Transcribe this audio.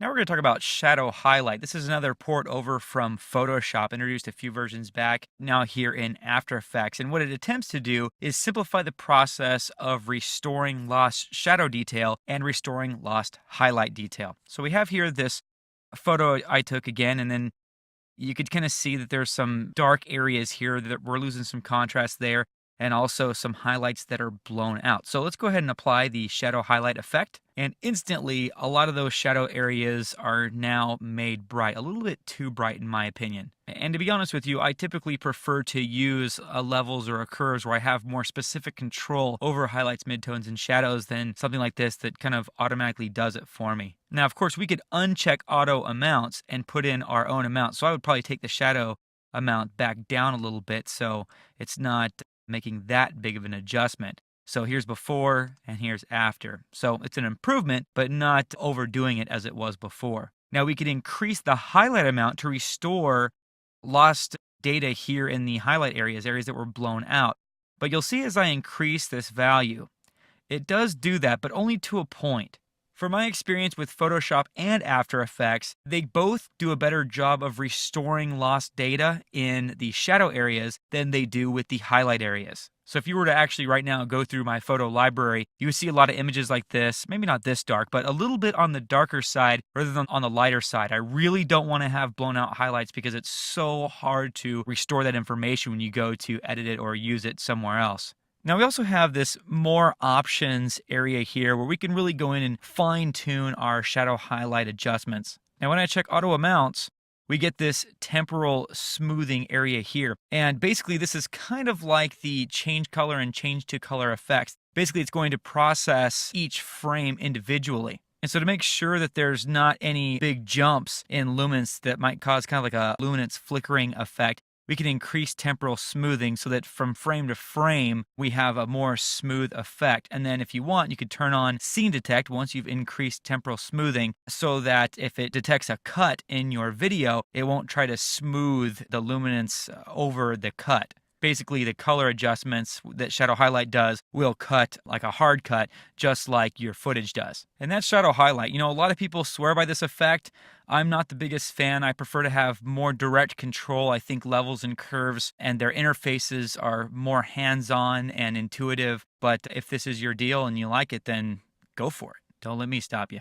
Now we're going to talk about shadow highlight. This is another port over from Photoshop, introduced a few versions back, now here in After Effects. And what it attempts to do is simplify the process of restoring lost shadow detail and restoring lost highlight detail. So we have here this photo I took again, and then you could kind of see that there's some dark areas here that we're losing some contrast there, and also some highlights that are blown out. So let's go ahead and apply the shadow highlight effect. And instantly, a lot of those shadow areas are now made bright, a little bit too bright in my opinion. And to be honest with you, I typically prefer to use levels or curves where I have more specific control over highlights, midtones, and shadows than something like this that kind of automatically does it for me. Now, of course, we could uncheck auto amounts and put in our own amount. So I would probably take the shadow amount back down a little bit so it's not making that big of an adjustment. So here's before and here's after. So it's an improvement, but not overdoing it as it was before. Now we could increase the highlight amount to restore lost data here in the highlight areas that were blown out. But you'll see as I increase this value, it does do that, but only to a point. From my experience with Photoshop and After Effects, they both do a better job of restoring lost data in the shadow areas than they do with the highlight areas. So if you were to actually right now go through my photo library, you would see a lot of images like this, maybe not this dark, but a little bit on the darker side rather than on the lighter side. I really don't want to have blown out highlights because it's so hard to restore that information when you go to edit it or use it somewhere else. Now we also have this more options area here where we can really go in and fine tune our shadow highlight adjustments. Now when I check auto amounts, we get this temporal smoothing area here. And basically this is kind of like the change color and change to color effects. Basically it's going to process each frame individually. And so to make sure that there's not any big jumps in luminance that might cause kind of like a luminance flickering effect, we can increase temporal smoothing so that from frame to frame, we have a more smooth effect. And then if you want, you could turn on scene detect once you've increased temporal smoothing so that if it detects a cut in your video, it won't try to smooth the luminance over the cut. Basically, the color adjustments that shadow highlight does will cut like a hard cut, just like your footage does. And that's shadow highlight. You know, a lot of people swear by this effect. I'm not the biggest fan. I prefer to have more direct control. I think levels and curves and their interfaces are more hands-on and intuitive. But if this is your deal and you like it, then go for it. Don't let me stop you.